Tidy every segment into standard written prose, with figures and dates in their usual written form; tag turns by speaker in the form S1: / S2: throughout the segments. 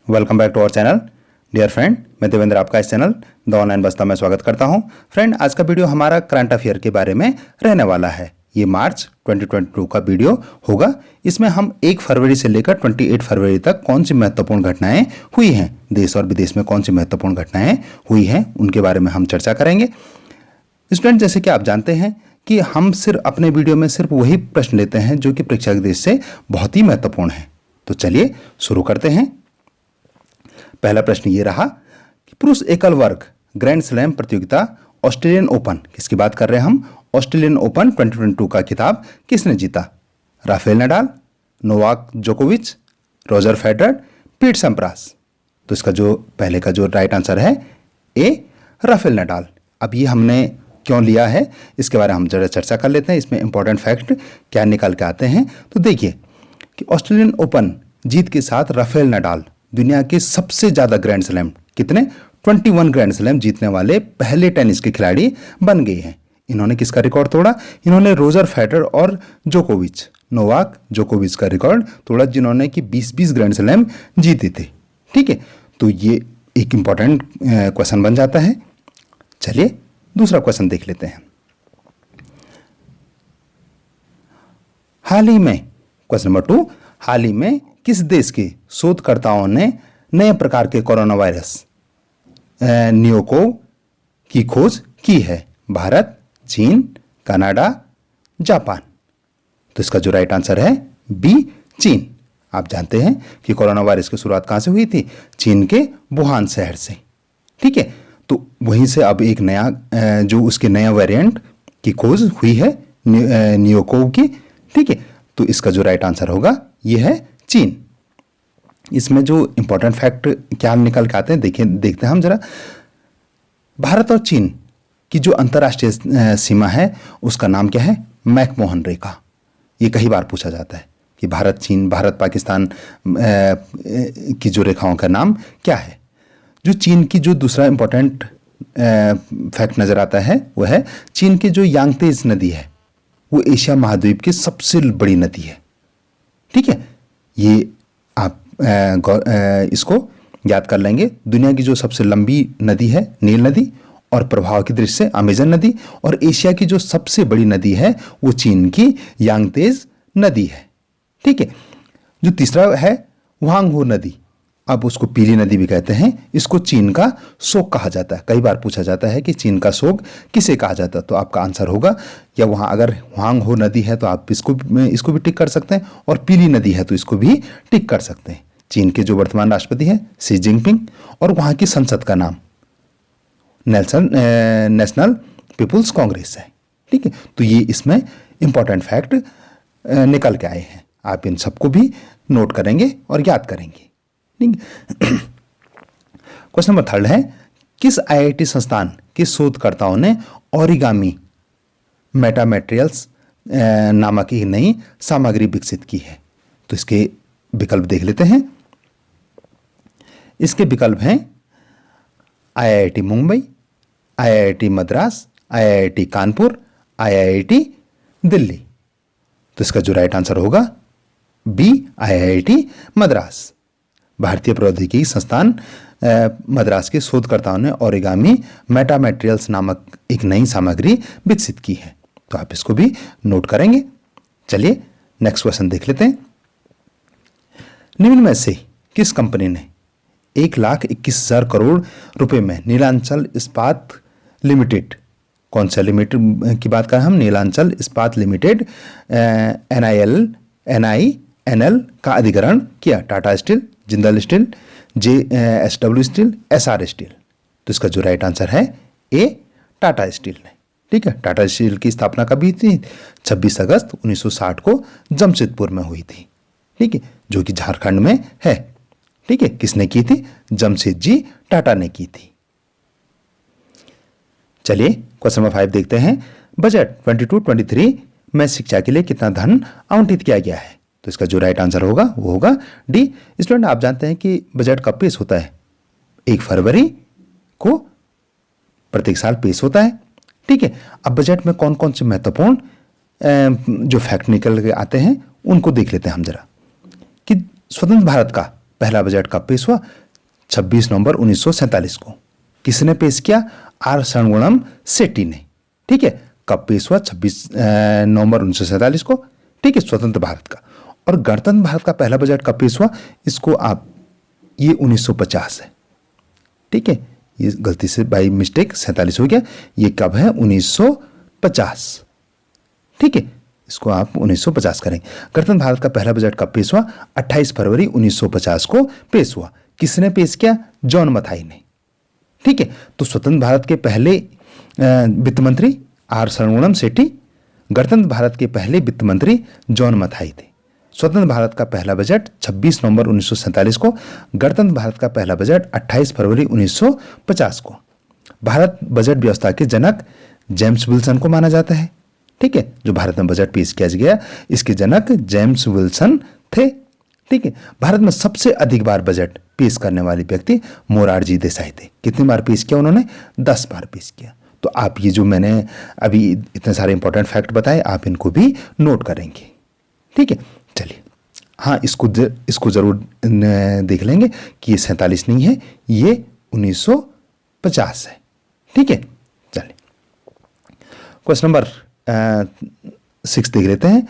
S1: Welcome back to our channel. Dear friend, मैं देवेंद्र आपका इस चैनल द ऑनलाइन बस्ता में स्वागत करता हूं। फ्रेंड, आज का वीडियो हमारा करंट अफेयर के बारे में रहने वाला है। ये मार्च 2022 का वीडियो होगा। इसमें हम 1 फरवरी से लेकर 28 फरवरी तक कौन सी महत्वपूर्ण घटनाएं हुई हैं, देश और विदेश में कौन सी महत्वपूर्ण घटनाएं हुई हैं, उनके बारे में हम चर्चा करेंगे। स्टूडेंट, जैसे कि आप जानते हैं कि हम सिर्फ अपने वीडियो में सिर्फ वही प्रश्न लेते हैं जो कि परीक्षा के दृष्टि से बहुत ही महत्वपूर्ण है। तो चलिए शुरू करते हैं। पहला प्रश्न ये रहा कि पुरुष एकल वर्ग ग्रैंड स्लैम प्रतियोगिता ऑस्ट्रेलियन ओपन, किसकी बात कर रहे हैं हम, ऑस्ट्रेलियन ओपन 2022 का खिताब किसने जीता? राफेल नडाल, नोवाक जोकोविच, रोजर फेडरर, पीट सैम्प्रास। तो इसका जो पहले का जो राइट आंसर है ए, राफेल नडाल। अब ये हमने क्यों लिया है इसके बारे में हम जरा चर्चा कर लेते हैं। इसमें इंपॉर्टेंट फैक्ट क्या निकल के आते हैं। तो देखिए कि ऑस्ट्रेलियन ओपन जीत के साथ राफेल नडाल दुनिया के सबसे ज़्यादा ग्रैंड स्लैम, कितने 21 ग्रैंड स्लैम जीतने वाले पहले टेनिस के खिलाड़ी बन गए हैं। इन्होंने किसका रिकॉर्ड तोड़ा? इन्होंने रोजर फेडरर और जोकोविच, नोवाक जोकोविच का रिकॉर्ड तोड़ा, जिन्होंने कि 20-20 ग्रैंड स्लैम जीते थे। ठीक है, तो ये एक इंपॉर्टेंट क्वेश्चन बन जाता है। चलिए दूसरा क्वेश्चन देख लेते हैं। हाल ही में, क्वेश्चन नंबर 2, हाल ही में किस देश के शोधकर्ताओं ने नए प्रकार के कोरोना वायरस नियोकोव की खोज की है? भारत, चीन, कनाडा, जापान। तो इसका जो राइट आंसर है बी, चीन। आप जानते हैं कि कोरोना वायरस की शुरुआत कहां से हुई थी? चीन के वुहान शहर से। ठीक है, तो वहीं से अब एक नया जो उसके नया वेरिएंट की खोज हुई है नियोकोव की। ठीक है, तो इसका जो राइट आंसर होगा ये है चीन। इसमें जो इंपॉर्टेंट फैक्ट क्या निकल के आते हैं देखते हैं हम जरा। भारत और चीन की जो अंतर्राष्ट्रीय सीमा है उसका नाम क्या है? मैकमोहन रेखा। ये कई बार पूछा जाता है कि भारत चीन, भारत पाकिस्तान की जो रेखाओं का नाम क्या है। जो चीन की जो दूसरा इंपॉर्टेंट फैक्ट नजर आता है वो है चीन की जो यांगतेज नदी है वो एशिया महाद्वीप की सबसे बड़ी नदी है। ठीक है, ये आप इसको याद कर लेंगे। दुनिया की जो सबसे लंबी नदी है नील नदी, और प्रभाव की दृष्टि से अमेजन नदी, और एशिया की जो सबसे बड़ी नदी है वो चीन की यांगतेज नदी है। ठीक है, जो तीसरा है वांगहो नदी, अब उसको पीली नदी भी कहते हैं। इसको चीन का शोक कहा जाता है। कई बार पूछा जाता है कि चीन का शोक किसे कहा जाता है, तो आपका आंसर होगा, या वहाँ अगर वांगहो नदी है तो आप इसको भी टिक कर सकते हैं, और पीली नदी है तो इसको भी टिक कर सकते हैं। चीन के जो वर्तमान राष्ट्रपति हैं शी जिनपिंग, और वहाँ की संसद का नाम नेशनल पीपुल्स कांग्रेस है। ठीक है, तो ये इसमें इंपॉर्टेंट फैक्ट निकल के आए हैं। आप इन सबको भी नोट करेंगे और याद करेंगे। क्वेश्चन नंबर 3 है, किस आईआईटी संस्थान के शोधकर्ताओं ने ओरिगामी मेटामेटेरियल्स नामक एक नई सामग्री विकसित की है? तो इसके विकल्प देख लेते हैं। इसके विकल्प हैं IIT Mumbai, IIT Madras, IIT Kanpur, IIT Delhi. तो इसका जो राइट आंसर होगा बी, आईआईटी मद्रास। भारतीय प्रौद्योगिकी संस्थान मद्रास के शोधकर्ताओं ने ओरिगामी मेटामेटेरियल्स नामक एक नई सामग्री विकसित की है। तो आप इसको भी नोट करेंगे। चलिए नेक्स्ट क्वेश्चन देख लेते हैं। निम्न में से किस कंपनी ने 1,21,000 करोड़ रुपए में नीलांचल इस्पात लिमिटेड, कौन सा लिमिटेड की बात करें हम? नीलांचल इस्पात लिमिटेड NINL का अधिग्रहण किया? Tata steel, Jindal steel, JSW steel, SR steel. तो इसका जो राइट आंसर है ए, टाटा स्टील ने। ठीक है, टाटा स्टील की स्थापना कब हुई थी? 26 अगस्त 1960 को जमशेदपुर में हुई थी। ठीक है, जो कि झारखंड में है। ठीक है, किसने की थी? जमशेदजी टाटा ने की थी। चलिए क्वेश्चन नंबर 5 देखते हैं। बजट 22-23 में शिक्षा के लिए कितना धन आवंटित किया गया है? तो इसका जो राइट आंसर होगा वो होगा डी। स्टूडेंट, आप जानते हैं कि बजट कब पेश होता है? 1 फरवरी को प्रत्येक साल पेश होता है। ठीक है, अब बजट में कौन कौन से महत्वपूर्ण जो फैक्ट निकल के आते हैं उनको देख लेते हैं हम जरा। कि स्वतंत्र भारत का पहला बजट कब पेश हुआ? 26 नवंबर 1947 को। किसने पेश किया? आर शरणगुणम सेठी ने। ठीक है, कब पेश हुआ? 26 नवंबर 1947 को। ठीक है, स्वतंत्र भारत का। और गणतंत्र भारत का पहला बजट कब पेश हुआ? इसको आप, ये 1950 है। ठीक है, ये गलती से बाई मिस्टेक 47 हो गया। ये कब है? 1950। ठीक है, इसको आप 1950 करेंगे। गणतंत्र भारत का पहला बजट कब पेश हुआ? 28 फरवरी 1950 को पेश हुआ। किसने पेश किया? जॉन मथाई ने। ठीक है, तो स्वतंत्र भारत के पहले वित्त मंत्री आर शरणगुणम सेठी, गणतंत्र भारत के पहले वित्त मंत्री जॉन मथाई थे। स्वतंत्र भारत का पहला बजट 26 नवंबर 1947 को, गणतंत्र भारत का पहला बजट 28 फरवरी 1950 को। भारत बजट व्यवस्था के जनक जेम्स विल्सन को माना जाता है। ठीक है, जो भारत में बजट पेश किया गया, इसके जनक जेम्स विल्सन थे। ठीक है, भारत में सबसे अधिक बार बजट पेश करने वाले व्यक्ति मोरारजी देसाई थे। कितनी बार पेश किया उन्होंने? 10 बार पेश किया। तो आप ये जो मैंने अभी इतने सारे इंपॉर्टेंट फैक्ट बताए, आप इनको भी नोट करेंगे। ठीक है, चलिए, हाँ, इसको जरूर देख लेंगे कि ये 47 नहीं है, ये 1950 है। ठीक है, चलिए, क्वेश्चन नंबर 6 देख लेते हैं।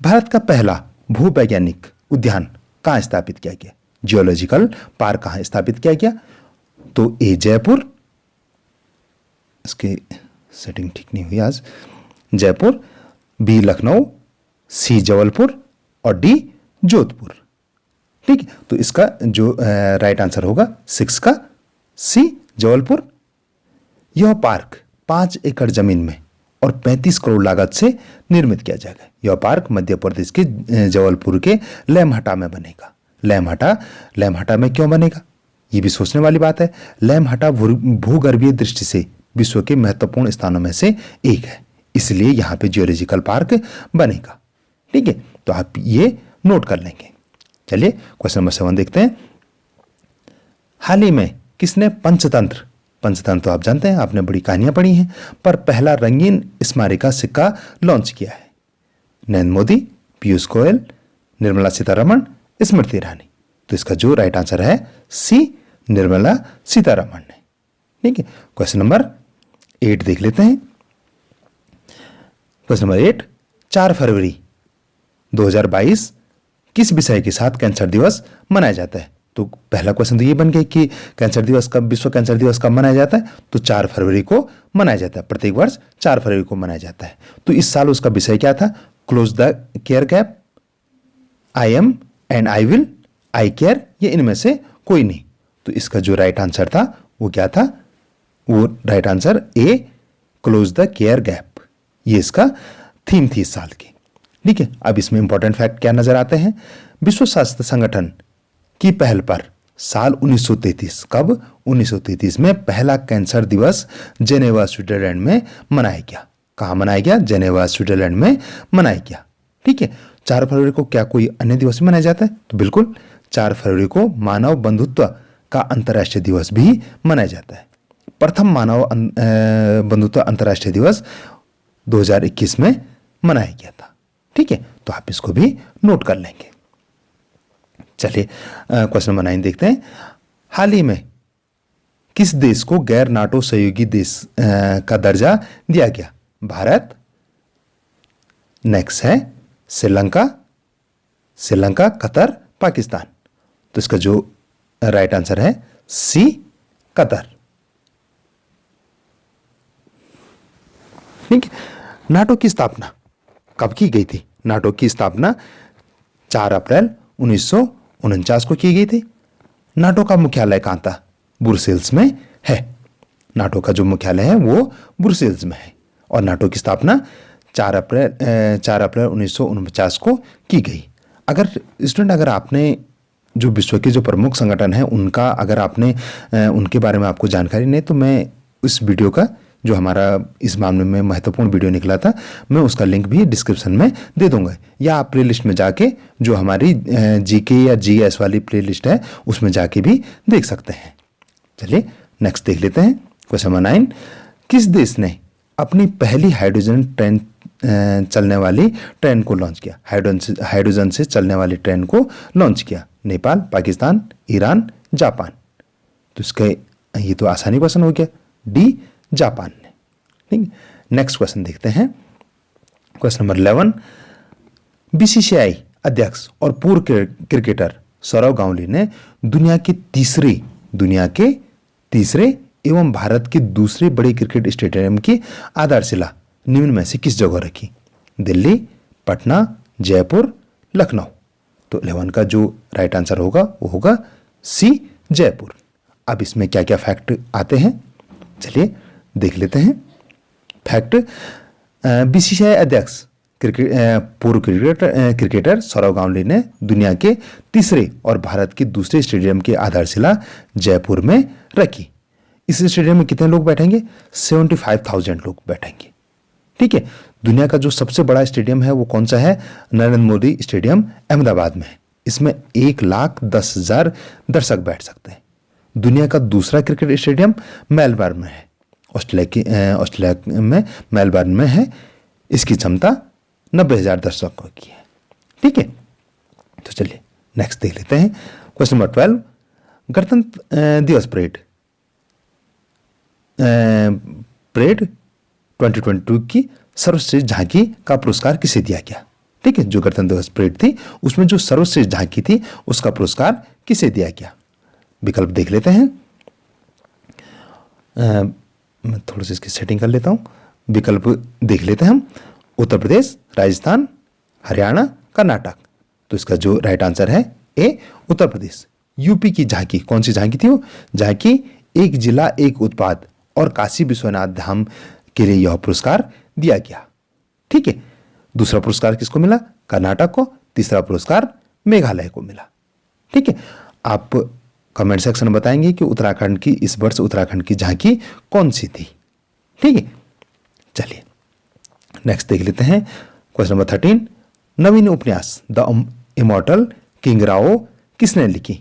S1: भारत का पहला भूवैज्ञानिक उद्यान कहाँ स्थापित किया गया? जियोलॉजिकल पार्क कहाँ स्थापित किया गया? तो ए जयपुर, इसकी सेटिंग ठीक नहीं हुई आज, जयपुर, बी लखनऊ, सी जबलपुर और डी जोधपुर। ठीक है, तो इसका जो राइट आंसर होगा 6 का सी जबलपुर। यह पार्क 5 एकड़ जमीन में और 35 करोड़ लागत से निर्मित किया जाएगा। यह पार्क मध्य प्रदेश के जबलपुर के लैमहटा में बनेगा। लैमहटा में क्यों बनेगा? ये भी सोचने वाली बात है। लैमहटा भूगर्भीय दृष्टि से विश्व के महत्वपूर्ण स्थानों में से एक है, इसलिए यहां पे जियोलॉजिकल पार्क बनेगा। ठीक है, तो आप ये नोट कर लेंगे। चलिए, क्वेश्चन नंबर 7 देखते हैं। हाल ही में किसने पंचतंत्र तो आप जानते हैं, आपने बड़ी कहानियां पढ़ी हैं, पर पहला रंगीन स्मारिका सिक्का लॉन्च किया है? नरेंद्र मोदी, पीयूष गोयल, निर्मला सीतारमण, स्मृति ईरानी। तो इसका जो राइट आंसर है सी, निर्मला सीतारमण ने। ठीक है, क्वेश्चन नंबर 8 देख लेते हैं। क्वेश्चन नंबर 8, 4 फरवरी 2022 किस विषय के साथ कैंसर दिवस मनाया जाता है? तो पहला क्वेश्चन तो ये बन गया कि कैंसर दिवस कब, विश्व कैंसर दिवस कब मनाया जाता है? तो 4 फरवरी को मनाया जाता है। प्रत्येक वर्ष 4 फरवरी को मनाया जाता है। तो इस साल उसका विषय क्या था? Close the care gap, I am and I will, I care, ये इनमें से कोई नहीं। तो इसका जो राइट आंसर था वो क्या था? वो right answer A, close the care gap, ये इसका थीम थी इस साल की। ठीक है, अब इसमें इंपॉर्टेंट फैक्ट क्या नजर आते हैं? विश्व स्वास्थ्य संगठन की पहल पर साल 1933, कब? 1933 में पहला कैंसर दिवस जेनेवा स्विट्जरलैंड में मनाया गया। कहाँ मनाया गया? जेनेवा स्विट्जरलैंड में मनाया गया। ठीक है, 4 फरवरी को क्या कोई अन्य दिवस भी मनाया जाता है? तो बिल्कुल, 4 फरवरी को मानव बंधुत्व का अंतर्राष्ट्रीय दिवस भी मनाया जाता है। प्रथम मानव बंधुत्व अंतर्राष्ट्रीय दिवस 2021 में मनाया गया था। ठीक है, तो आप इसको भी नोट कर लेंगे। चलिए, क्वेश्चन नंबर 9 देखते हैं। हाल ही में किस देश को गैर नाटो सहयोगी देश का दर्जा दिया गया? भारत, नेक्स्ट है श्रीलंका, कतर, पाकिस्तान। तो इसका जो राइट आंसर है सी, कतर। ठीक है, नाटो की स्थापना कब की गई थी? नाटो की स्थापना 4 अप्रैल 1949 को की गई थी। नाटो का मुख्यालय कहां था? ब्रुसेल्स में है। नाटो का जो मुख्यालय है वो ब्रुसेल्स में है। और नाटो की स्थापना 4 अप्रैल 1949 को की गई। अगर स्टूडेंट, अगर आपने जो विश्व के जो प्रमुख संगठन हैं उनका अगर आपने उनके बारे में आपको जानकारी नहीं, तो मैं इस वीडियो का जो हमारा इस मामले में महत्वपूर्ण वीडियो निकला था, मैं उसका लिंक भी डिस्क्रिप्शन में दे दूंगा, या आप प्लेलिस्ट में जाके जो हमारी जीके या जीएस वाली प्लेलिस्ट है उसमें जाके भी देख सकते हैं। चलिए, नेक्स्ट देख लेते हैं। क्वेश्चन नंबर 9, किस देश ने अपनी पहली हाइड्रोजन ट्रेन चलने वाली ट्रेन को लॉन्च किया? हाइड्रोजन से चलने वाली ट्रेन को लॉन्च किया? Nepal, Pakistan, Iran, Japan. तो इसका ये तो आसानी क्वेश्चन हो गया, डी जापान ने। ठीक, नेक्स्ट क्वेश्चन देखते हैं। क्वेश्चन नंबर 11, बीसीसीआई अध्यक्ष और पूर्व क्रिकेटर सौरव गांगुली ने दुनिया के तीसरे एवं भारत के दूसरे बड़े क्रिकेट स्टेडियम की आधारशिला निम्न में से किस जगह रखी? दिल्ली, पटना, जयपुर, लखनऊ। तो 11 का जो राइट आंसर होगा वो होगा सी, जयपुर। अब इसमें क्या क्या फैक्ट आते हैं, चलिए देख लेते हैं। फैक्ट, बीसीसीआई अध्यक्ष पूर्व क्रिकेटर सौरव गांगुली ने दुनिया के तीसरे और भारत के दूसरे स्टेडियम की आधारशिला जयपुर में रखी। इस स्टेडियम में कितने लोग बैठेंगे? 75,000 लोग बैठेंगे। ठीक है, दुनिया का जो सबसे बड़ा स्टेडियम है वो कौन सा है? नरेंद्र मोदी स्टेडियम अहमदाबाद में है। इसमें 1,10,000 दर्शक बैठ सकते हैं। दुनिया का दूसरा क्रिकेट स्टेडियम मेलबर्न में है, ऑस्ट्रेलिया में मेलबर्न में है। इसकी क्षमता 90,000 दर्शकों की है। ठीक है, तो चलिए नेक्स्ट देख लेते हैं। क्वेश्चन नंबर 12, गणतंत्र दिवस परेड 2022 की सर्वश्रेष्ठ झांकी का पुरस्कार किसे दिया गया? ठीक है, जो गणतंत्र दिवस परेड थी उसमें जो सर्वश्रेष्ठ झांकी थी उसका पुरस्कार किसे दिया गया? विकल्प देख लेते हैं। मैं थोड़ा सा इसकी सेटिंग कर लेता हूं। विकल्प देख लेते हैं हम। उत्तर प्रदेश, राजस्थान, हरियाणा, कर्नाटक। तो इसका जो राइट आंसर है ए, उत्तर प्रदेश। यूपी की झांकी, कौन सी झांकी थी वो? झांकी एक जिला एक उत्पाद और काशी विश्वनाथ धाम के लिए यह पुरस्कार दिया गया। ठीक है, दूसरा पुरस्कार किसको मिला? कर्नाटक को। तीसरा पुरस्कार मेघालय को मिला। ठीक है, आप कमेंट सेक्शन में बताएंगे कि उत्तराखंड की इस वर्ष उत्तराखंड की झांकी कौन सी थी। ठीक है, चलिए नेक्स्ट देख लेते हैं। क्वेश्चन नंबर 13, नवीन उपन्यास द इमॉर्टल किंग राओ किसने लिखी?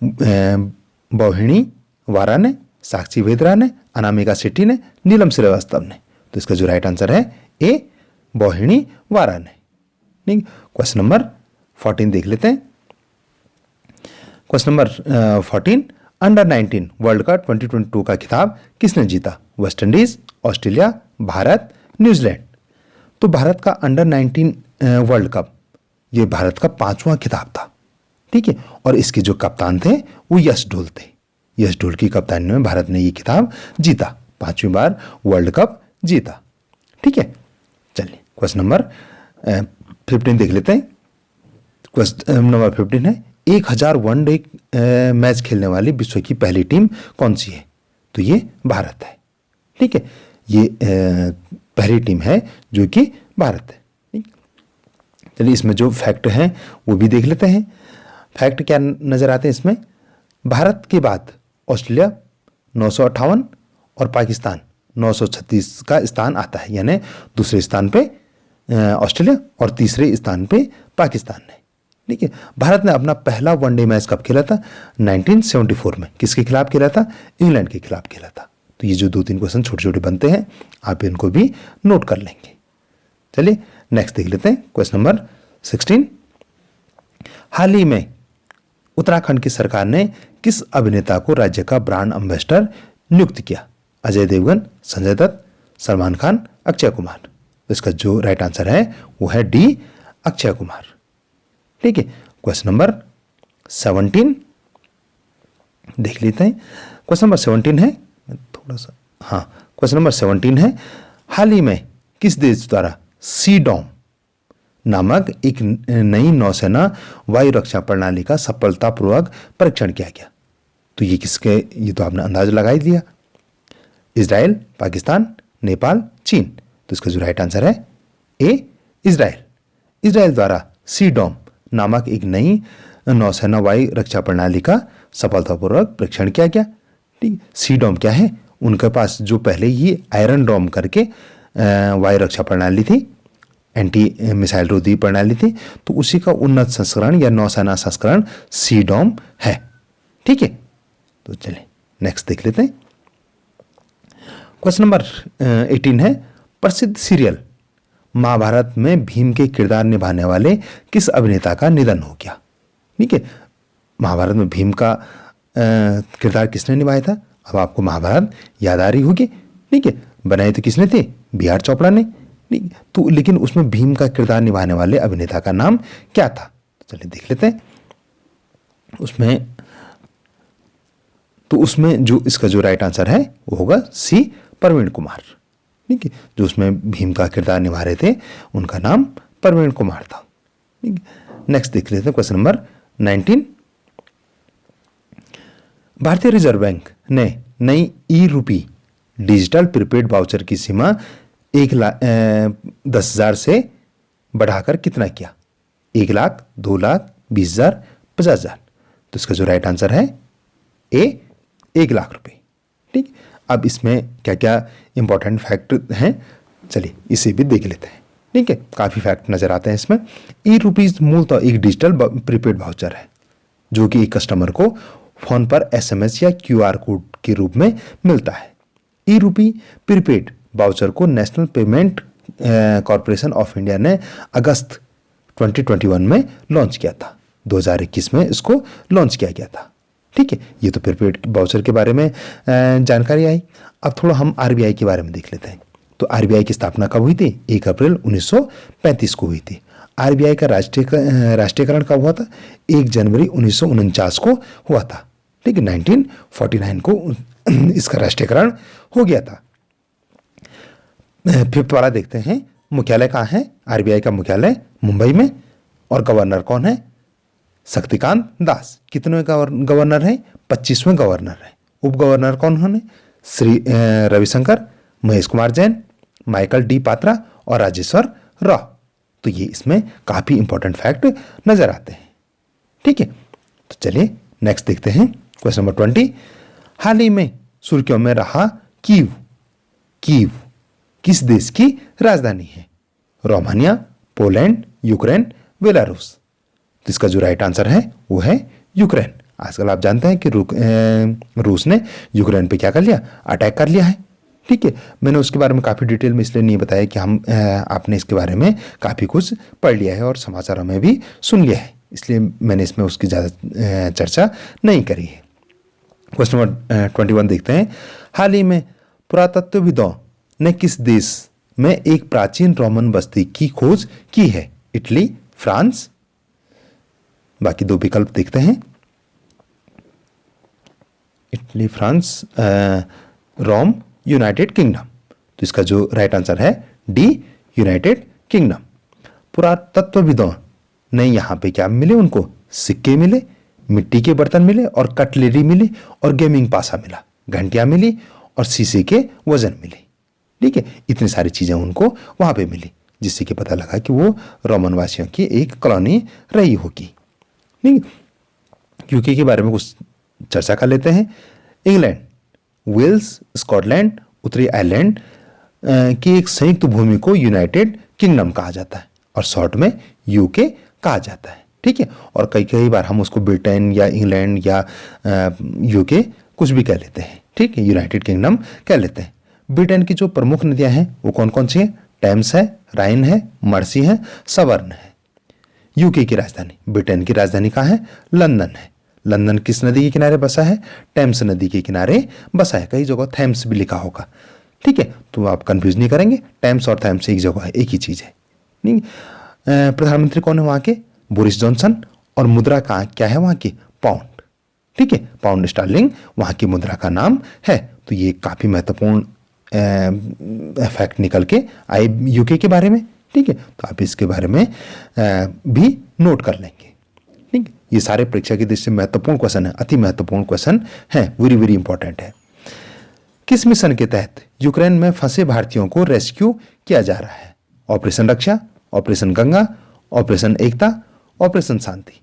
S1: बोहिणी वारा ने, साक्षी वेदरा ने, अनामिका शेट्टी ने, नीलम श्रीवास्तव ने। तो इसका जो राइट आंसर है ए, बोहिणी वारा ने। ठीक, क्वेश्चन नंबर 14 देख लेते हैं। Question number 14, under 19 world cup 2022 का खिताब किसने जीता? West Indies, Australia, Bharat, New Zealand. तो भारत का अंडर 19 वर्ल्ड कप ये भारत का 5वां खिताब था। ठीक है, और इसके जो कप्तान थे वो यश ढोल थे। यश ढोल की कप्तानी में भारत ने ये खिताब जीता, 5वीं बार वर्ल्ड कप जीता। ठीक है, चलिए क्वेश्चन नंबर 15 देख लेते हैं। क्वेश्चन नंबर 15 है, 1000 वनडे मैच खेलने वाली विश्व की पहली टीम कौन सी है? तो ये भारत है। ठीक है, ये पहली टीम है जो कि भारत है। चलिए इसमें जो फैक्ट हैं वो भी देख लेते हैं। फैक्ट क्या नजर आते हैं इसमें? भारत के बाद ऑस्ट्रेलिया 958 और पाकिस्तान 936 का स्थान आता है, यानी दूसरे स्थान पे ऑस्ट्रेलिया और तीसरे स्थान पे पाकिस्तान है। ठीक है, भारत ने अपना पहला वनडे मैच कब खेला था? 1974 में। किसके खिलाफ खेला था? इंग्लैंड के खिलाफ खेला था। तो ये जो 2-3 क्वेश्चन छोटे छोटे बनते हैं आप इनको भी नोट कर लेंगे। चलिए नेक्स्ट देख लेते हैं। क्वेश्चन नंबर 16, हाल ही में उत्तराखंड की सरकार ने किस अभिनेता को राज्य का ब्रांड एम्बेसडर नियुक्त किया? अजय देवगन, संजय दत्त, सलमान खान, अक्षय कुमार। इसका जो राइट आंसर है वो है डी, अक्षय कुमार। ठीक है, क्वेश्चन नंबर 17 देख लेते हैं। क्वेश्चन नंबर 17 है, थोड़ा सा, हाँ, क्वेश्चन नंबर 17 है, हाल ही में किस देश द्वारा सीडॉम नामक एक नई नौसेना वायु रक्षा प्रणाली का सफलतापूर्वक परीक्षण किया गया? तो ये किसके, ये तो आपने अंदाज लगा ही दिया। इजराइल, पाकिस्तान, नेपाल, चीन। तो इसका जो राइट आंसर है ए, इजराइल। इजराइल द्वारा सीडॉम नामक एक नई नौसेना वायु रक्षा प्रणाली का सफलतापूर्वक परीक्षण किया गया। ठीक, सीडॉम क्या है? उनके पास जो पहले ही आयरन डॉम करके वायु रक्षा प्रणाली थी, एंटी मिसाइल रोधी प्रणाली थी, तो उसी का उन्नत संस्करण या नौसेना संस्करण सीडॉम है। ठीक है, तो चलिए नेक्स्ट देख लेते हैं। क्वेश्चन नंबर 18 है, प्रसिद्ध सीरियल महाभारत में भीम के किरदार निभाने वाले किस अभिनेता का निधन हो गया? ठीक है, महाभारत में भीम का किरदार किसने निभाया था? अब आपको महाभारत याद आ रही होगी, ठीक है। बनाए तो किसने थे? बी आर चोपड़ा ने, ठीक। तो लेकिन उसमें भीम का किरदार निभाने वाले अभिनेता का नाम क्या था? चलिए देख लेते हैं। उसमें जो इसका जो राइट आंसर है वो होगा सी, प्रवीण कुमार, ठीक है। जो उसमें भीम का किरदार निभा रहे थे उनका नाम प्रवीण कुमार था, ठीक है। नेक्स्ट देख लेते हैं क्वेश्चन नंबर 19। भारतीय रिजर्व बैंक ने नई ई रूपी डिजिटल प्रीपेड वाउचर की सीमा 1,10,000 से बढ़ाकर कितना किया? 1 लाख, 2 लाख, 20,000, 50,000। तो इसका जो राइट आंसर है ए, 1 लाख रुपए, ठीक। अब इसमें क्या क्या इंपॉर्टेंट फैक्ट हैं, चलिए इसे भी देख लेते हैं, ठीक है। काफ़ी फैक्ट नजर आते हैं इसमें। ई रूपीज मूलतः एक डिजिटल प्रीपेड वाउचर है जो कि एक कस्टमर को फोन पर SMS या QR कोड के रूप में मिलता है। ई रूपी प्रीपेड वाउचर को national payment corporation of India ने अगस्त 2021 में लॉन्च किया था। 2021 में इसको लॉन्च किया गया था, ठीक है। ये तो प्रीपेड वाउचर के बारे में जानकारी आई। अब थोड़ा हम RBI के बारे में देख लेते हैं। तो RBI की स्थापना कब हुई थी? 1 अप्रैल 1935 को हुई थी। RBI का राष्ट्रीयकरण कब हुआ था? 1 जनवरी 1949 को हुआ था, ठीक है। 1949 को इसका राष्ट्रीयकरण हो गया था। 5th वाला देखते हैं। मुख्यालय कहाँ है? RBI का मुख्यालय मुंबई में। और गवर्नर कौन है? शक्तिकांत दास। कितने गवर्नर हैं? 25वें गवर्नर हैं। उप गवर्नर कौन होने? श्री रविशंकर, महेश कुमार जैन, माइकल डी पात्रा और राजेश्वर राव। तो ये इसमें काफी इंपॉर्टेंट फैक्ट नजर आते हैं, ठीक है। तो चलिए नेक्स्ट देखते हैं क्वेश्चन नंबर 20। हाल ही में सुर्खियों में रहा कीव। कीव किस देश की राजधानी है? Romania, Poland, Ukraine, Belarus. तो इसका जो राइट आंसर है वो है यूक्रेन। आजकल आप जानते हैं कि रूस ने यूक्रेन पे क्या कर लिया? अटैक कर लिया है, ठीक है। मैंने उसके बारे में काफ़ी डिटेल में इसलिए नहीं बताया कि आपने इसके बारे में काफ़ी कुछ पढ़ लिया है और समाचारों में भी सुन लिया है, इसलिए मैंने इसमें उसकी ज़्यादा चर्चा नहीं करी है। क्वेश्चन नंबर 21 देखते हैं। हाल ही में पुरातत्वविदों ने किस देश में एक प्राचीन रोमन बस्ती की खोज की है? Italy, France. बाकी 2 विकल्प देखते हैं। इटली, फ्रांस, रोम, यूनाइटेड किंगडम। तो इसका जो राइट आंसर है डी, यूनाइटेड किंगडम। पुरातत्वविदों ने यहाँ पे क्या मिले उनको? सिक्के मिले, मिट्टी के बर्तन मिले और कटलरी मिली और गेमिंग पासा मिला, घंटियां मिली और शीशे के वजन मिले, ठीक है। इतनी सारी चीजें उनको वहां पे मिली, जिससे कि पता लगा कि वो रोमन वासियों की एक कॉलोनी रही होगी, ठीक। यूके के बारे में कुछ चर्चा कर लेते हैं। इंग्लैंड, वेल्स, स्कॉटलैंड, उत्तरी आयरलैंड की एक संयुक्त भूमि को यूनाइटेड किंगडम कहा जाता है और शॉर्ट में यूके कहा जाता है, ठीक है। और कई कई बार हम उसको ब्रिटेन या इंग्लैंड या यूके कुछ भी कह लेते हैं, ठीक है। यूनाइटेड किंगडम कह लेते हैं। ब्रिटेन की जो प्रमुख नदियां हैं वो कौन कौन सी हैं? टेम्स है, राइन है, मर्सी है, सवर्न है। यूके की राजधानी, ब्रिटेन की राजधानी कहाँ है? लंदन है। लंदन किस नदी के किनारे बसा है? टेम्स नदी के किनारे बसा है। कई जगह थैम्स भी लिखा होगा, ठीक है। तो आप कंफ्यूज नहीं करेंगे, टेम्स और थैम्स एक जगह है, एक ही चीज है, नहीं। प्रधानमंत्री कौन है वहां के? Boris Johnson. और मुद्रा का क्या है वहां की? पाउंड, ठीक है। पाउंड स्टर्लिंग वहां की मुद्रा का नाम है। तो ये काफी महत्वपूर्ण फैक्ट निकल के आए यूके के बारे में, ठीक है। तो आप इसके बारे में भी नोट कर लेंगे, ठीक है। ये सारे परीक्षा की दृष्टि से महत्वपूर्ण क्वेश्चन है, अति महत्वपूर्ण क्वेश्चन है, वेरी वेरी इंपॉर्टेंट है। किस मिशन के तहत यूक्रेन में फंसे भारतीयों को रेस्क्यू किया जा रहा है? ऑपरेशन रक्षा, ऑपरेशन गंगा, ऑपरेशन एकता, ऑपरेशन शांति।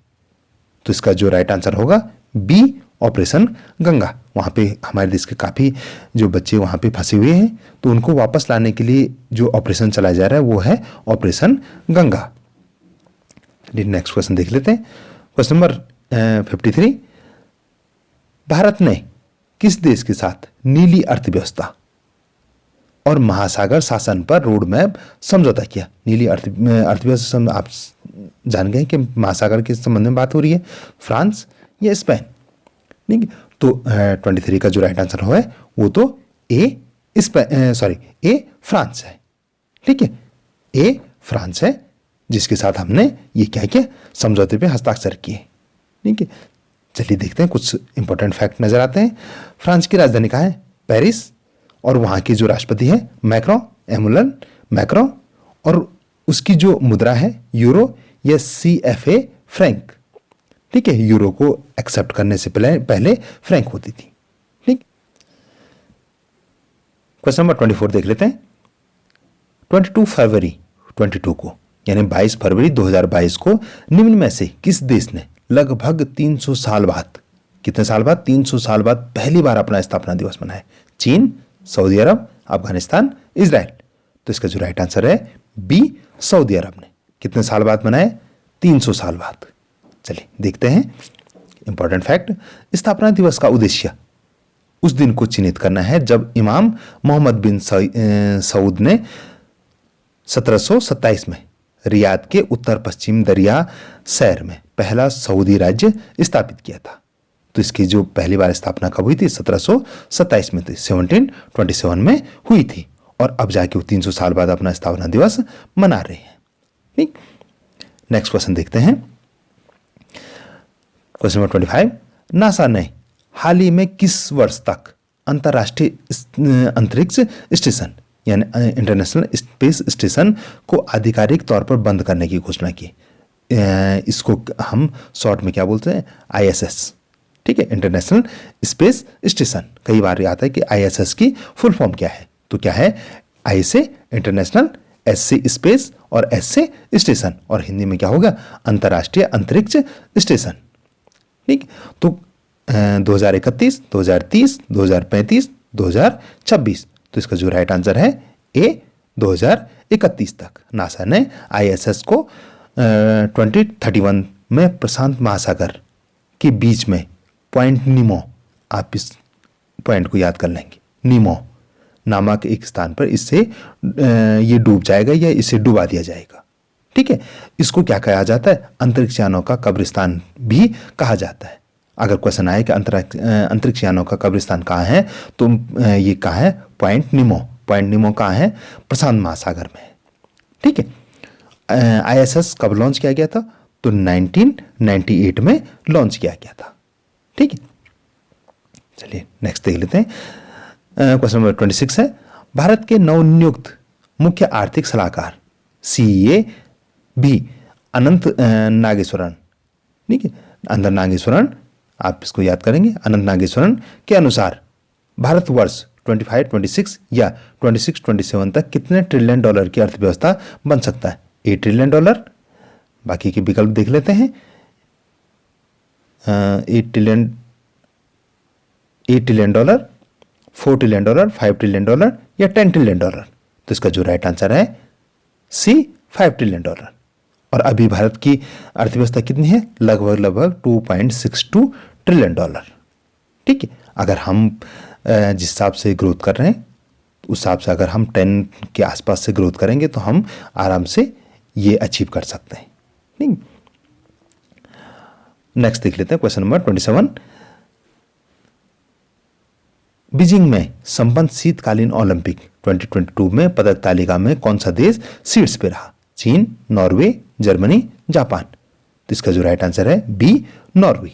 S1: तो इसका जो राइट आंसर होगा बी, ऑपरेशन गंगा। वहां पे हमारे देश के काफी जो बच्चे वहां पे फंसे हुए हैं, तो उनको वापस लाने के लिए जो ऑपरेशन चलाया जा रहा है वो है ऑपरेशन गंगा। नेक्स्ट क्वेश्चन देख लेते हैं। Question number 53। भारत ने किस देश के साथ नीली अर्थव्यवस्था और महासागर शासन पर रोड मैप समझौता किया? नीली अर्थव्यवस्था आप जान गए कि महासागर के संबंध में बात हो रही है। फ्रांस, या स्पेन? ठीक है, तो 23 का जो राइट आंसर है वो तो ए फ्रांस है। ठीक है, ए फ्रांस है, जिसके साथ हमने ये क्या किया, समझौते पे हस्ताक्षर किए। ठीक है, चलिए देखते हैं, कुछ इंपॉर्टेंट फैक्ट नजर आते हैं। फ्रांस की राजधानी कहाँ है? पेरिस, और वहाँ के जो राष्ट्रपति है एमुलन मैक्रो, और उसकी जो मुद्रा है यूरो या CFA फ्रैंक। ठीक है, यूरो को एक्सेप्ट करने से पहले फ्रैंक होती थी। ठीक, क्वेश्चन नंबर 24 देख लेते हैं। 22 फरवरी 22 को यानी 22 फरवरी 2022 को निम्न में से किस देश ने लगभग 300 साल बाद, कितने साल बाद? 300 साल बाद पहली बार अपना स्थापना दिवस मनाया? चीन, सऊदी अरब, अफगानिस्तान, इजराइल। तो इसका जो राइट आंसर है बी, सऊदी अरब ने। कितने साल बाद मनाया? 300 साल बाद। चलिए देखते हैं इंपॉर्टेंट फैक्ट। स्थापना दिवस का उद्देश्य उस दिन को चिन्हित करना है जब इमाम मोहम्मद बिन सऊद ने 1727 में रियाद के उत्तर पश्चिम दरिया शहर में पहला सऊदी राज्य स्थापित किया था। तो इसकी जो पहली बार स्थापना कब हुई थी? 1727 में थी, 1727 में हुई थी, और अब जाके वो 300 साल बाद अपना स्थापना दिवस मना रहे हैं। ठीक, नेक्स्ट क्वेश्चन देखते हैं। क्वेश्चन नंबर 25, नासा ने हाल ही में किस वर्ष तक अंतर्राष्ट्रीय अंतरिक्ष स्टेशन यानी इंटरनेशनल स्पेस स्टेशन को आधिकारिक तौर पर बंद करने की घोषणा की? इसको हम शॉर्ट में क्या बोलते हैं? ISS। ठीक है, इंटरनेशनल स्पेस स्टेशन। कई बार आता है कि ISS की फुल फॉर्म क्या है, तो क्या है? I से इंटरनेशनल, S से स्पेस और S से स्टेशन, और हिंदी में क्या होगा? अंतर्राष्ट्रीय अंतरिक्ष स्टेशन। ठीक, तो 2031, 2030, 2035, 2026। तो इसका जो राइट आंसर है ए, 2031 तक नासा ने ISS को 2031 में प्रशांत महासागर के बीच में पॉइंट नीमो, आप इस पॉइंट को याद कर लेंगे, नीमो नामक एक स्थान पर इससे ये डूब जाएगा या इसे डुबा दिया जाएगा। ठीक है, इसको क्या कहा जाता है? अंतरिक्ष यानों का कब्रिस्तान भी कहा जाता है। अगर क्वेश्चन आए कि अंतरिक्ष यानों का कब्रिस्तान कहाँ है, तो ये कहाँ है? पॉइंट नीमो। पॉइंट नीमो कहाँ है? प्रशांत महासागर में। ठीक है, ISS कब लॉन्च किया गया था? तो 1998 में लॉन्च किया गया था। ठीक है, चलिए नेक्स्ट देख लेते हैं। क्वेश्चन नंबर 26 है, भारत के नवनियुक्त मुख्य आर्थिक सलाहकार CA भी अनंत नागेश्वरन। ठीक है, अनंत नागेश्वरन, आप इसको याद करेंगे। अनंत नागेश्वरन के अनुसार भारतवर्ष 25-26 या 26-27 तक कितने ट्रिलियन डॉलर की अर्थव्यवस्था बन सकता है? $8 ट्रिलियन। बाकी के विकल्प देख लेते हैं। 8 trillion dollar, 4 trillion dollar, 5 trillion dollar या 10 ट्रिलियन डॉलर। तो इसका जो राइट आंसर है C, 5 ट्रिलियन डॉलर। और अभी भारत की अर्थव्यवस्था कितनी है? लगभग 2.62 ट्रिलियन डॉलर। ठीक है, अगर हम जिस हिसाब से ग्रोथ कर रहे हैं उस हिसाब से अगर हम 10 के आसपास से ग्रोथ करेंगे तो हम आराम से ये अचीव कर सकते हैं। ठीक, नेक्स्ट देख लेते हैं क्वेश्चन नंबर 27। बीजिंग में संपन्न शीतकालीन ओलंपिक 2022 में पदक तालिका में कौन सा देश शीर्ष पे रहा? चीन, नॉर्वे, जर्मनी, जापान। तो इसका जो राइट आंसर है बी, नॉर्वे।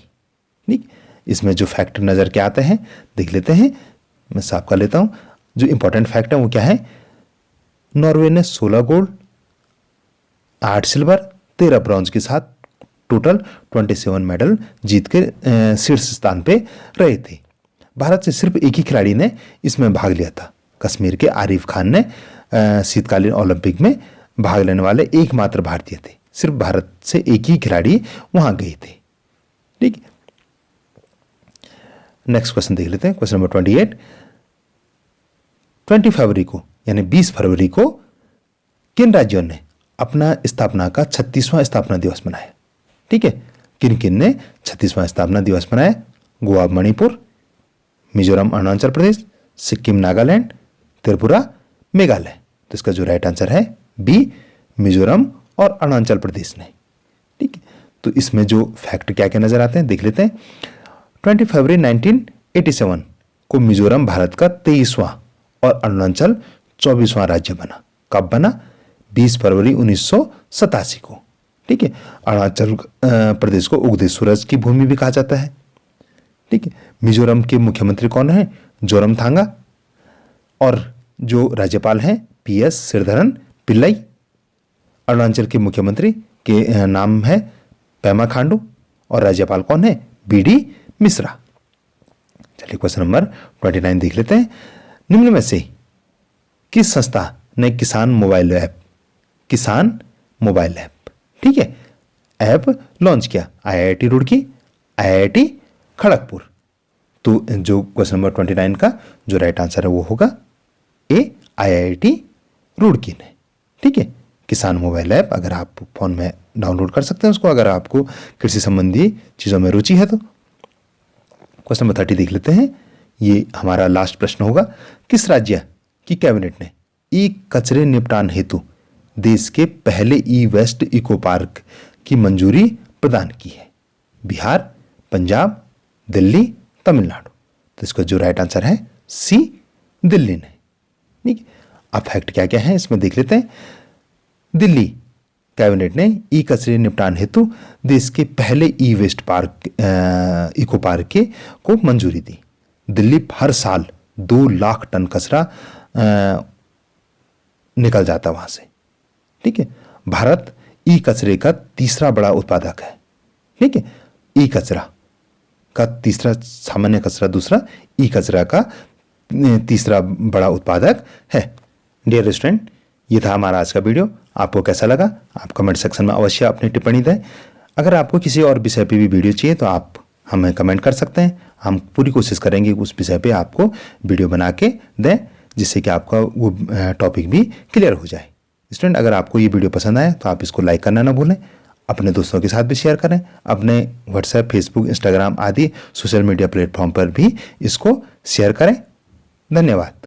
S1: ठीक, इसमें जो फैक्ट नजर के आते हैं देख लेते हैं, मैं साफ कर लेता हूं। जो इंपॉर्टेंट फैक्ट है वो क्या है? नॉर्वे ने 16 गोल्ड, 8 सिल्वर, 13 ब्रॉन्ज के साथ टोटल 27 मेडल जीत के शीर्ष स्थान पे रहे थे। भारत से सिर्फ एक ही खिलाड़ी ने इसमें भाग लिया था। कश्मीर के आरिफ खान ने शीतकालीन ओलंपिक में भाग लेने वाले एकमात्र भारतीय थे। सिर्फ भारत से एक ही खिलाड़ी वहां गए थे। ठीक, नेक्स्ट क्वेश्चन देख लेते हैं। Question number 28। 20 फरवरी को यानी 20 फरवरी को किन राज्यों ने अपना स्थापना का 36वां स्थापना दिवस मनाया? ठीक है, किन किन ने 36वां स्थापना दिवस मनाया? गोवा, मणिपुर, मिजोरम, अरुणाचल प्रदेश, सिक्किम, नागालैंड, त्रिपुरा, मेघालय। तो इसका जो राइट आंसर है बी, मिजोरम और अरुणाचल प्रदेश ने। ठीक है, तो इसमें जो फैक्ट क्या क्या नजर आते हैं देख लेते हैं। 20 फरवरी 1987 को मिजोरम भारत का 23वां और अरुणाचल 24वां राज्य बना। कब बना? 20 फरवरी 1987 को। ठीक है। अरुणाचल प्रदेश को उगते सूरज की भूमि भी कहा जाता है। ठीक है। मिजोरम के मुख्यमंत्री कौन है? जोरमथांगा। और जो राज्यपाल हैं PS श्रीधरन पिल्लाई। अरुणाचल के मुख्यमंत्री के नाम है पेमा खांडू और राज्यपाल कौन है? BD मिश्रा। चलिए क्वेश्चन नंबर 29 देख लेते हैं। निम्न में से किस संस्था ने किसान मोबाइल ऐप ठीक है ऐप लॉन्च किया? IIT Roorkee, IIT Kharagpur. तो जो क्वेश्चन नंबर 29 का जो राइट आंसर है वो होगा A, IIT रुड़की ने। ठीक है। किसान मोबाइल ऐप अगर आप फोन में डाउनलोड कर सकते हैं उसको, अगर आपको कृषि संबंधी चीज़ों में रुचि है तो। क्वेश्चन नंबर 30 देख लेते हैं। ये हमारा लास्ट प्रश्न होगा। किस राज्य की कैबिनेट ने ई कचरे निपटान हेतु देश के पहले ई-वेस्ट इको पार्क की मंजूरी प्रदान की है? बिहार, पंजाब, दिल्ली, तमिलनाडु। तो इसका जो राइट आंसर है C, दिल्ली ने। ठीक है। अब फैक्ट क्या क्या है इसमें देख लेते हैं। दिल्ली कैबिनेट ने ई कचरे निपटान हेतु देश के पहले ई वेस्ट पार्क इको पार्क को मंजूरी दी। दिल्ली हर साल 2 लाख टन कचरा निकल जाता वहां से। ठीक है। भारत ई कचरे का तीसरा बड़ा उत्पादक है। ठीक है। ई कचरा का तीसरा, सामान्य कचरा दूसरा, ई कचरा का तीसरा बड़ा उत्पादक है। डियर स्टूडेंट, ये था हमारा आज का वीडियो। आपको कैसा लगा आप कमेंट सेक्शन में अवश्य अपनी टिप्पणी दें। अगर आपको किसी और विषय पे भी वीडियो चाहिए तो आप हमें कमेंट कर सकते हैं। हम पूरी कोशिश करेंगे उस विषय पे आपको वीडियो बना के दें, जिससे कि आपका वो टॉपिक भी क्लियर हो जाए। स्टूडेंट, अगर आपको ये वीडियो पसंद आए तो आप इसको लाइक करना ना भूलें, अपने दोस्तों के साथ भी शेयर करें, अपने व्हाट्सएप, फेसबुक, इंस्टाग्राम आदि सोशल मीडिया प्लेटफॉर्म पर भी इसको शेयर करें। धन्यवाद।